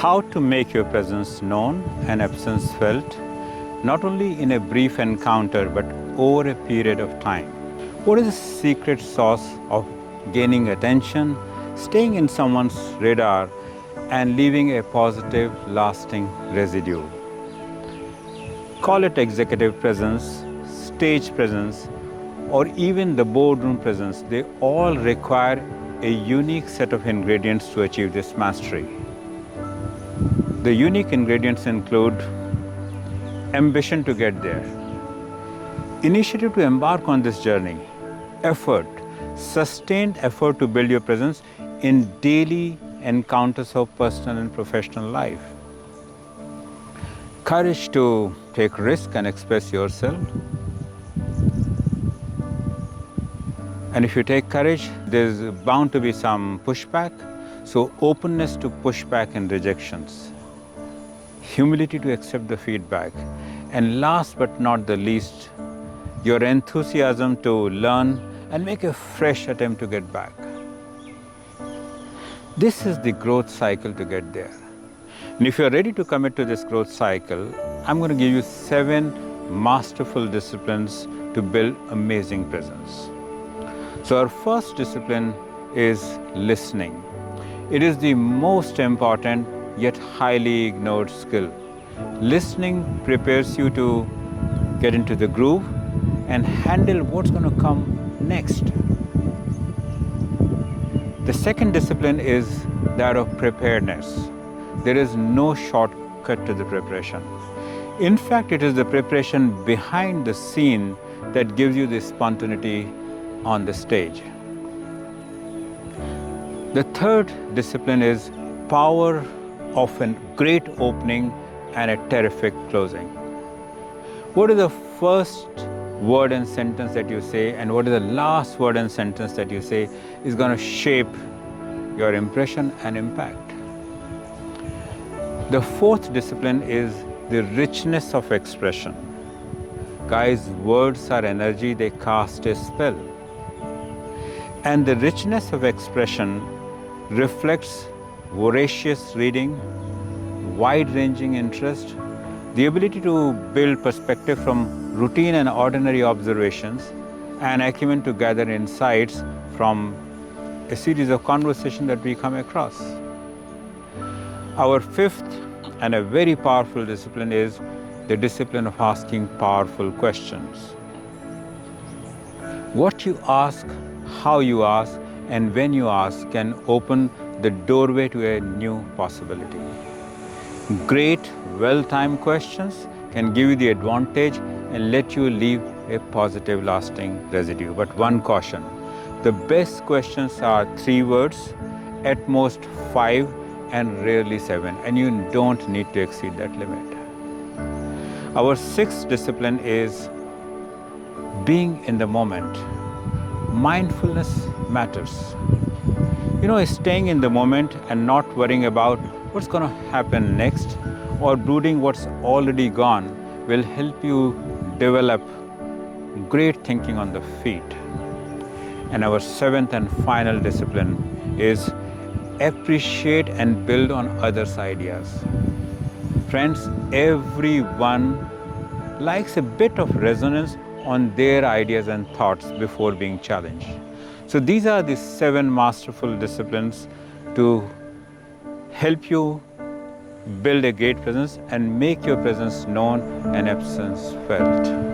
how to make your presence known and absence felt, not only in a brief encounter but over a period of time. What is the secret sauce of gaining attention, staying in someone's radar, and leaving a positive, lasting residue? Call it executive presence, stage presence, or even the boardroom presence. They all require a unique set of ingredients to achieve this mastery. The unique ingredients include ambition to get there, initiative to embark on this journey, effort, sustained effort to build your presence in daily encounters of personal and professional life, courage to take risk and express yourself. And if you take courage, there's bound to be some pushback. So openness to pushback and rejections, humility to accept the feedback, and last but not the least, your enthusiasm to learn and make a fresh attempt to get back. This is the growth cycle to get there. And if you're ready to commit to this growth cycle, I'm going to give you 7 masterful disciplines to build amazing presence. So our first discipline is listening. It is the most important yet highly ignored skill. Listening prepares you to get into the groove and handle what's going to come next. The second discipline is that of preparedness. There is no shortcut to the preparation. In fact, it is the preparation behind the scene that gives you the spontaneity on the stage. The third discipline is power of a great opening and a terrific closing. What is the first word and sentence that you say, and what is the last word and sentence that you say is going to shape your impression and impact. The fourth discipline is the richness of expression. Guys, words are energy, they cast a spell. And the richness of expression reflects voracious reading, wide-ranging interest, the ability to build perspective from routine and ordinary observations, and acumen to gather insights from a series of conversations that we come across. Our fifth and a very powerful discipline is the discipline of asking powerful questions. What you ask, how you ask, and when you ask can open the doorway to a new possibility. Great, well-timed questions can give you the advantage and let you leave a positive, lasting residue. But one caution, the best questions are 3 words, at most 5, and rarely 7, and you don't need to exceed that limit. Our sixth discipline is being in the moment. Mindfulness matters. You know, staying in the moment and not worrying about what's going to happen next or brooding what's already gone will help you develop great thinking on the feet. And our seventh and final discipline is appreciate and build on others' ideas. Friends, everyone likes a bit of resonance on their ideas and thoughts before being challenged. So these are the 7 masterful disciplines to help you build a great presence and make your presence known and absence felt.